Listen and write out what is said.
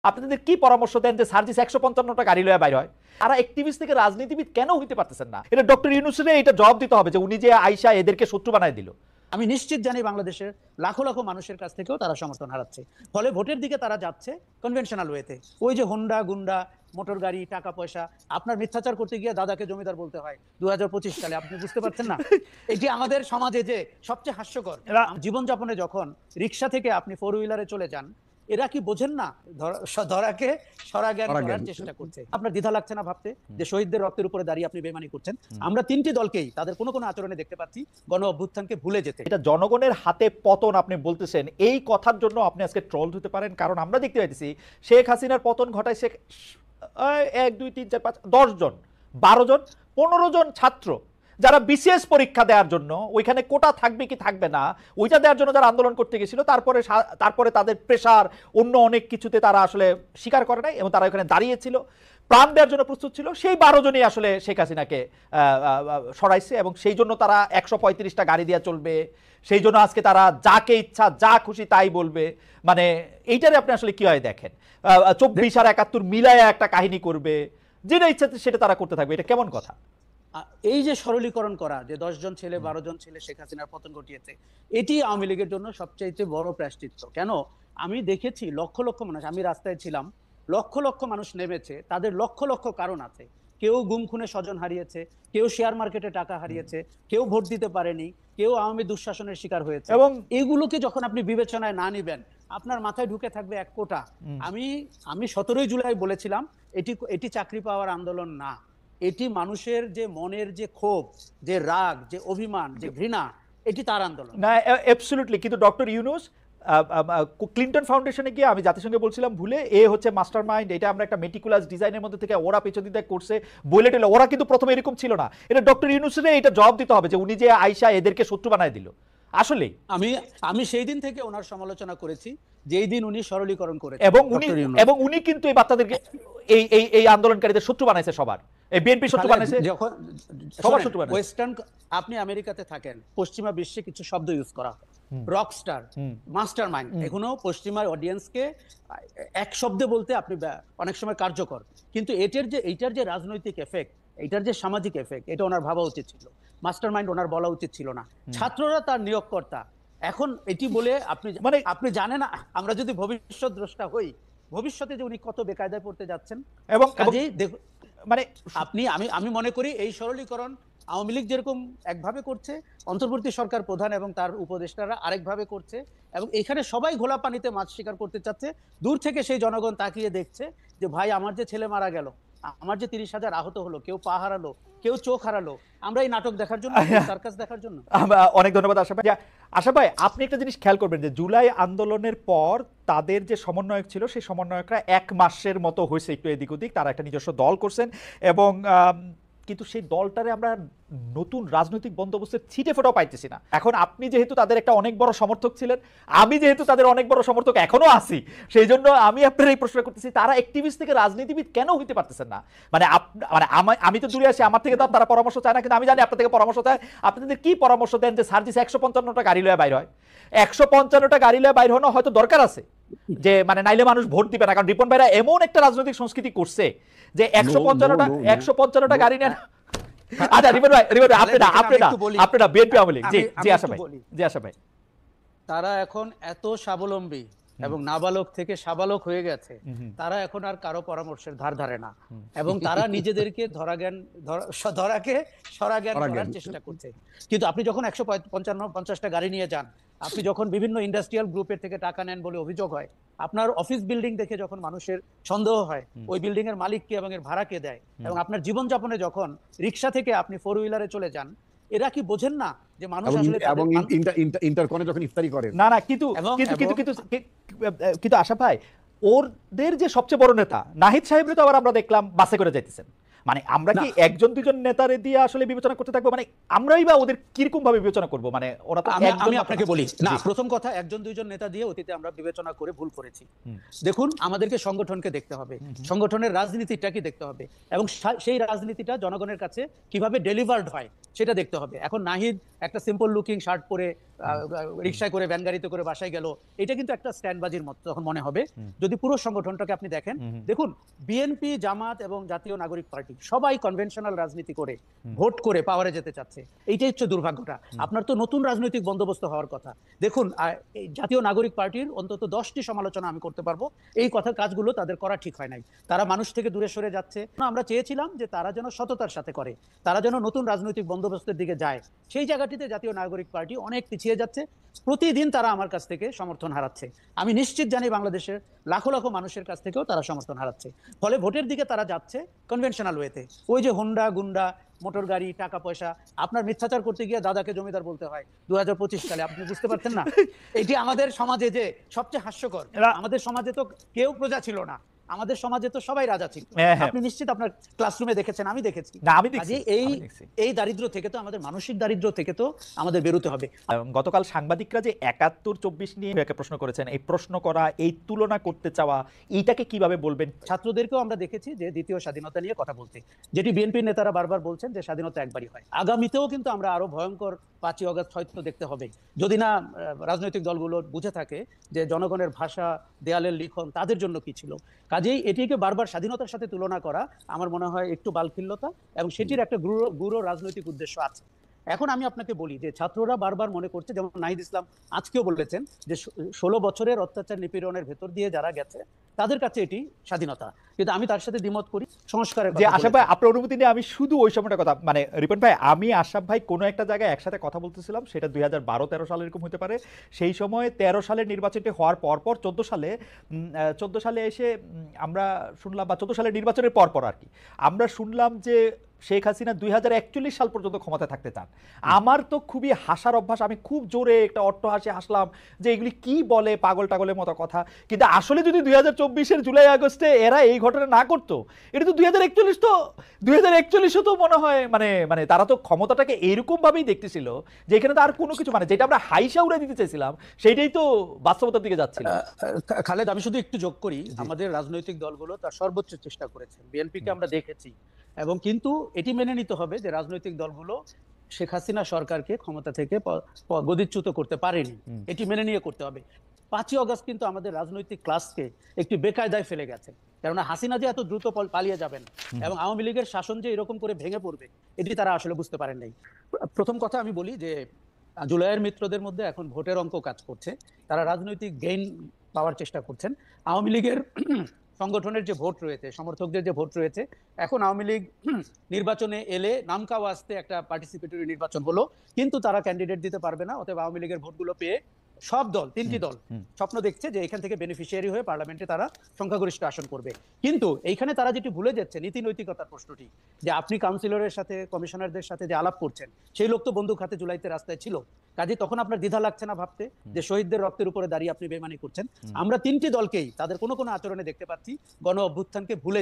আপনাদের কি পরামর্শ দেন যে সার্জিস 155টা গাড়ি লয়ে বাইর হয়? তারা অ্যাক্টিভিস্ট থেকে রাজনীতিবিদ কেন হইতে পারতেছেন না? এটা ডক্টর ইউনূসের এটা জবাব দিতে হবে যে উনি যে আইসা এদেরকে শত্রু বানায় দিল। আমি নিশ্চিত জানি বাংলাদেশের লাখো লাখো মানুষের কাছ থেকেও তারা সমর্থন হারাচ্ছে, ফলে ভোটের দিকে তারা যাচ্ছে কনভেনশনাল ওয়েতে। ওই যে হোন্ডা গুন্ডা মোটর গাড়ি টাকা পয়সা, আপনার মিথ্যাচার করতে গিয়ে দাদাকে জমিদার বলতে হয় 2025 সালে, আপনি বুঝতে পারছেন না? এটি আমাদের সমাজে যে সবচেয়ে হাস্যকর। জীবনযাপনে যখন রিক্সা থেকে আপনি ফোর হুইলারে চলে যান, এরা কি বোঝেন না ধরাকে সরাজ্ঞান করার চেষ্টা করছে? আপনার দ্বিধা লাগছে না ভাবতে যে শহীদদের রক্তের উপরে দাঁড়িয়ে আপনি বেমানি করছেন? আমরা তিনটি দলকেই তাদের কোনো কোনো আচরণে দেখতে পাচ্ছি গণ অভ্যুত্থানকে ভুলে যেতে। এটা জনগণের হাতে পতন আপনি বলতেছেন, এই কথার জন্য আপনি আজকে ট্রল হতে পারেন। কারণ আমরা দেখতে পাইতেছি শেখ হাসিনার পতন ঘটায় 1 2 3 4 5 10 জন 12 জন 15 জন ছাত্র যারা বিসিএস পরীক্ষা দেওয়ার জন্য ওইখানে কোটা থাকবে কি থাকবে না ওইটা দেওয়ার জন্য যারা আন্দোলন করতে গেছিল, তারপরে তাদের প্রেশার অন্য অনেক কিছুতে তারা আসলে স্বীকার করে নাই এবং তারা ওখানে দাঁড়িয়েছিল, প্রাণ দেওয়ার জন্য প্রস্তুত ছিল। সেই 12 জনই আসলে শেখ হাসিনাকে সরাইছে এবং সেই জন্য তারা 135টা গাড়ি দিয়ে চলবে, সেই জন্য আজকে তারা যাকে ইচ্ছা যা খুশি তাই বলবে। মানে এইটারে আপনি আসলে কি হয় দেখেন, 24 আর 71 মিলায়া একটা কাহিনী করবে, যেটা ইচ্ছা সেটা তারা করতে থাকবে। এটা কেমন কথা? এই যে সরলীকরণ করা যে 10 জন ছেলে 12 জন ছেলে শেখ হাসিনার পতন ঘটিয়েছে, এটি আওয়ামী লীগের জন্য সবচাইতে বড় প্রায়শ্চিত্ত। কেন? আমি দেখেছি লক্ষ লক্ষ মানুষ, আমি রাস্তায় ছিলাম, লক্ষ লক্ষ মানুষ নেমেছে, তাদের লক্ষ লক্ষ কারণ আছে। কেউ গুম খুনে স্বজন হারিয়েছে, কেউ শেয়ার মার্কেটে টাকা হারিয়েছে, কেউ ভোট দিতে পারেনি, কেউ আওয়ামী দুঃশাসনের শিকার হয়েছে। এবং এগুলোকে যখন আপনি বিবেচনায় না নিবেন, আপনার মাথায় ঢুকে থাকবে এক কোটা। আমি 17 জুলাই বলেছিলাম এটি চাকরি পাওয়ার আন্দোলন না, এটি মানুষের যে মনের যে ক্ষোভ, যে রাগ, যে অভিমান, যে ঘৃণা, এটি তার আন্দোলন। না, অ্যাবসলিউটলি। কিন্তু ডক্টর ইউনূস ক্লিন্টন ফাউন্ডেশনে গিয়ে আমি জাতিসংঘে বলছিলাম ভুলে হচ্ছে মাস্টার মাইন্ড, এটা আমরা একটা মেটিকুলাস ডিজাইনের মধ্যে থেকে ওরা পেছন দিতে করছে বলে টেলে। ওরা কিন্তু প্রথমে এরকম ছিল না। এটা ডক্টর ইউনূসের এটা জবাব দিতে হবে যে উনি যে আইসা এদেরকে শত্রু বানায় দিল। আসলে আমি সেই দিন থেকে ওনার সমালোচনা করেছি, যেই দিন উনি সরলীকরণ করেছেন। এবং উনি কিন্তু এই বাচ্চাদেরকে এই আন্দোলনকারীদের শত্রু বানাইছে, সবার এই বিএনপি শত্রু বানাইছে, যখন সবার শত্রু বানাইছে। ওয়েস্টার্ন, আপনি আমেরিকাতে থাকেন, পশ্চিমা বিশ্বে কিছু শব্দ ইউজ করা হয়, রকস্টার, মাস্টার মাইন্ড। এখনো পশ্চিমা অডিয়েন্সকে এক শব্দে বলতে আপনি অনেক সময় কার্যকর, কিন্তু এইটার যে রাজনৈতিক এফেক্ট, এইটার যে সামাজিক এফেক্ট, এটা ওনার ভাবা উচিত ছিল। মাস্টার মাইন্ড ওনার বলা উচিত ছিল না। ছাত্ররা তার নিয়োগকর্তা। এখন এটি বলে আপনি জানেন না, আমরা যদি ভবিষ্যৎ দ্রষ্টা হই, ভবিষ্যতে যে উনি কত বেকায়দায় পড়তে যাচ্ছেন। এবং মানে আমি মনে করি এই সরলীকরণ আওয়ামী লীগ যেরকম একভাবে করছে, অন্তর্বর্তী সরকার প্রধান এবং তার উপদেষ্টারা আরেকভাবে করছে, এবং এখানে সবাই ঘোলা পানিতে মাছ শিকার করতে চাচ্ছে। দূর থেকে সেই জনগণ তাকিয়ে দেখছে যে ভাই, আমার যে ছেলে মারা গেল, আমার যে 30,000 আহত হলো, কেউ পা হারালো, কেউ চোখ হারালো, আমরা এই নাটক দেখার জন্য, সার্কাস দেখার জন্য। অনেক ধন্যবাদ আশা ভাই। আশা ভাই, আপনি একটা জিনিস খেয়াল করবেন যে জুলাই আন্দোলনের পর তাদের যে সমন্বয়ক ছিল, সেই সমন্বয়করা 1 মাসের মতো হয়েছে একটু এদিক ওদিক, তারা একটা নিজস্ব দল করছেন এবং কিন্তু সেই দলটারে আমরা নতুন রাজনৈতিক বন্দোবস্তের ছিটে ফোটাও পাইতেছি না। এখন আপনি যেহেতু তাদের একটা অনেক বড় সমর্থক ছিলেন, আমি যেহেতু তাদের অনেক বড় সমর্থক এখনো আছি, সেই জন্য আমি আপনার এই প্রশ্ন করতেছি, তারা অ্যাক্টিভিস্ট থেকে রাজনীতিবিদ কেন হইতে পারতেছেন না? মানে আমি তো দূরে আছি, আমার থেকে তো তারা পরামর্শ চায় না, কিন্তু আমি জানি আপনার থেকে পরামর্শ চায়। আপনাদের কি পরামর্শ দেন যে সার্জিস 155টা গাড়ি লয়ে বাইর হয়? 155টা গাড়ি লয়ে বাইর হওয়া হয়তো দরকার আছে, যে মানে নাইলে মানুষ ভোট দিবে না। কারণ রিপন ভাইরা এমন একটা রাজনৈতিক সংস্কৃতি করছে যে 155টা গাড়ি নেন। আচ্ছা রিপন ভাই, আপনারা বিএনপি আওয়ামী লীগ, জি আশা ভাই, তারা এখন এত স্বাবলম্বী এবং নাবালক থেকে সাবালক হয়ে গেছে, তারা এখন আর কারো পরামর্শের ধার ধারে না, এবং তারা নিজেদেরকে ধরাকে সরাজ্ঞান করার চেষ্টা করছে। কিন্তু আপনি যখন 150টা গাড়ি নিয়ে যান, আপনি যখন বিভিন্ন ইন্ডাস্ট্রিয়াল গ্রুপের থেকে টাকা নেন বলে অভিযোগ হয়, আপনার অফিস বিল্ডিং দেখে যখন মানুষের সন্দেহ হয় ওই বিল্ডিং এর মালিককে এবং এর ভাড়া কে দেয়, এবং আপনার জীবনযাপনে যখন রিক্সা থেকে আপনি ফোর হুইলারে চলে যান, এরা কি বোঝেন না যে মানুষ আসলে এবং ইন্টারকনে যখন ইফতারি করে না কিন্তু আশা ভাই, ওদের যে সবচেয়ে বড় নেতা নাহিদ সাহেবরে তো আবার আমরা দেখলাম বাসে করে যাইতেছেন। মানে আমরা কি একজন দুজন নেতারে দিয়ে আসলে বিবেচনা করতে থাকবো? মানে আমরাই বা ওদের কিরকম ভাবে বিবেচনা করবো? মানে ওরা তো আমি আপনাকে বলি না, প্রথম কথা, একজন দুইজন নেতা দিয়ে অতীতে আমরা বিবেচনা করে ভুল করেছি। দেখুন, আমাদেরকে সংগঠনকে দেখতে হবে, সংগঠনের রাজনীতিটা কি দেখতে হবে, এবং সেই রাজনীতিটা জনগণের কাছে কিভাবে ডেলিভার্ড হয় সেটা দেখতে হবে। এখন নাহিদ একটা সিম্পল লুকিং শার্ট পরে রিকশায় করে ভ্যান গাড়িতে করে বাসায় গেল, এটা কিন্তু একটা স্ট্যান্ডবাজির মতো তখন মনে হবে। যদি পুরো সংগঠনটাকে আপনি দেখেন, দেখুন বিএনপি, জামাত এবং জাতীয় নাগরিক পার্টি সবাই কনভেনশনাল রাজনীতি করে ভোট করে পাওয়ারে যেতে চাচ্ছে। এইটাই হচ্ছে দুর্ভাগ্যটা। আপনার তো নতুন রাজনৈতিক বন্দোবস্ত হওয়ার কথা। দেখুন এই জাতীয় নাগরিক পার্টির অন্তত 10টি সমালোচনা আমি করতে পারবো, এই কথার কাজগুলো তাদের করা ঠিক হয় নাই। তারা মানুষ থেকে দূরে সরে যাচ্ছে। আমরা চেয়েছিলাম যে তারা যেন সততার সাথে করে, তারা যেন নতুন রাজনৈতিক বন্দোবস্তের দিকে যায়। সেই জায়গাটিতে জাতীয় নাগরিক পার্টি অনেক পিছিয়ে যাচ্ছে। প্রতিদিন তারা আমার কাছ থেকে সমর্থন হারাচ্ছে। আমি নিশ্চিত জানি বাংলাদেশের লাখো লাখো মানুষের কাছ থেকেও তারা সমর্থন হারাচ্ছে। ফলে ভোটের দিকে তারা যাচ্ছে কনভেনশনাল ওয়েতে। ওই যে হোন্ডা গুন্ডা, মোটর গাড়ি, টাকা পয়সা, আপনার মিথ্যাচার করতে গিয়ে দাদাকে জমিদার বলতে হয় 2025 সালে, আপনি বুঝতে পারছেন না? এটি আমাদের সমাজে যে সবচেয়ে হাস্যকর। আমাদের সমাজে তো কেউ প্রজা ছিল না, আমাদের সমাজে তো সবাই রাজা ছিল। আপনি নিশ্চিত আপনার ক্লাসরুমে দেখেছেন, আমি দেখেছি। এই দারিদ্র থেকে তো আমাদের মানসিক দারিদ্র থেকে তো আমাদের বেরোতে হবে। গতকাল সাংবাদিকরা যে 71-24 নিয়ে একটা প্রশ্ন করেছেন, এই প্রশ্ন করা, এই তুলনা করতে চাওয়া, এইটাকে কিভাবে বলবেন? ছাত্রদেরকেও আমরা দেখেছি যে দ্বিতীয় স্বাধীনতা নিয়ে কথা বলতে, যেটি বিএনপির নেতারা বারবার বলছেন যে স্বাধীনতা একবারই হয়। আগামীতেও কিন্তু আমরা আরো ভয়ঙ্কর 5ই আগস্ট হয়তো দেখতে হবে, যদি না রাজনৈতিক দলগুলো বুঝে থাকে যে জনগণের ভাষা, দেয়ালের লিখন তাদের জন্য কি ছিল। কাজেই এটিকে বারবার স্বাধীনতার সাথে তুলনা করা আমার মনে হয় একটু বালখিল্যতা, এবং সেটির একটা গূঢ় রাজনৈতিক উদ্দেশ্য আছে। এখন আমি আপনাকে বলি যে ছাত্ররা বারবার মনে করছে, যেমন নাহিদ ইসলাম আজকেও বলেছেন যে 16 বছরের অত্যাচার নিপীড়নের ভেতর দিয়ে যারা গেছে তাদের কাছে এটি স্বাধীনতা। কিন্তু আমি তার সাথে দ্বিমত করি। সংস্কারের যে আশরাফ ভাই, আপনার অনুমতি নিয়ে আমি শুধু ওই সময়টা কথা, মানে রিপন ভাই, আমি আশরাফ ভাই কোনো একটা জায়গায় একসাথে কথা বলতেছিলাম, সেটা 2012-13 সালে এরকম হতে পারে। সেই সময় 13 সালের নির্বাচনটি হওয়ার পর 14 সালে এসে আমরা শুনলাম, বা 14 সালের নির্বাচনের পর আর কি আমরা শুনলাম যে শেখ হাসিনা 2041 সাল পর্যন্ত ক্ষমতায় থাকতে চান। আমার তো খুবই হাসার অভ্যাস, আমি খুব জোরে একটা অট্টহাসি হাসলাম যে এগুলি কি বলে, পাগল টাগলের মতো কথা। কিন্তু আসলে যদি 2024-এর জুলাই আগস্টে এরা এই ঘটনা না করতো, এটা তো 2041 তো মনে হয় মানে তারা তো ক্ষমতাটাকে এইরকম ভাবেই দেখতেছিল যে এখানে তো আর কোনো কিছু, মানে যেটা আমরা হাইসা উড়ে দিতে চাইছিলাম সেইটাই তো বাস্তবতার দিকে যাচ্ছিল। খালেদ, আমি শুধু একটু যোগ করি, আমাদের রাজনৈতিক দলগুলো তার সর্বোচ্চ চেষ্টা করেছে। বিএনপিকে আমরা দেখেছি, এবং কিন্তু এটি মেনে নিতে হবে যে রাজনৈতিক দলগুলো শেখ হাসিনা সরকারকে ক্ষমতা থেকে গদিচ্যুত করতে পারেনি, এটি মেনে নিয়ে করতে হবে। 5ই আগস্ট কিন্তু আমাদের রাজনৈতিক ক্লাসকে একটি বেকায়দায় ফেলে গেছে, কেননা হাসিনা যে এত দ্রুত পালিয়ে যাবেন এবং আওয়ামী লীগের শাসন যে এরকম করে ভেঙে পড়বে, এটি তারা আসলে বুঝতে পারেন নাই। প্রথম কথা আমি বলি যে জুলাইয়ের মিত্রদের মধ্যে এখন ভোটের অঙ্ক কাজ করছে, তারা রাজনৈতিক গেইন পাওয়ার চেষ্টা করছেন। আওয়ামী লীগের সংগঠনের যে ভোট রয়েছে, সমর্থকদের যে ভোট রয়েছে, এখন আওয়ামী লীগ নির্বাচনে এলে নামকাও আসতে একটা পার্টিসিপেটরি নির্বাচন হলো, কিন্তু তারা ক্যান্ডিডেট দিতে পারবে না। অতএব আওয়ামী লীগের ভোটগুলো পেয়ে সব দল, 3টি দল স্বপ্ন দেখছে যে এখান থেকে বেনিফিশিয়ারি হয়ে পার্লামেন্টে তারা সংখ্যাগরিষ্ঠ আসন করবে। কিন্তু এইখানে তারা যেটি ভুলে যাচ্ছে, নীতি নৈতিকতার প্রশ্নটি, যে আপনি কাউন্সিলরের সাথে, কমিশনারদের সাথে যে আলাপ করছেন, সেই লোক তো বন্দুক হাতে জুলাইতে রাস্তায় ছিল। কাজে তখন আপনার দ্বিধা লাগছে না ভাবতে যে শহীদদের রক্তের উপরে দাঁড়িয়ে আপনি বেইমানি করছেন? আমরা 3টি দলকেই তাদের কোনো আচরণে দেখতে পাচ্ছি গণ অভ্যুত্থানকে ভুলে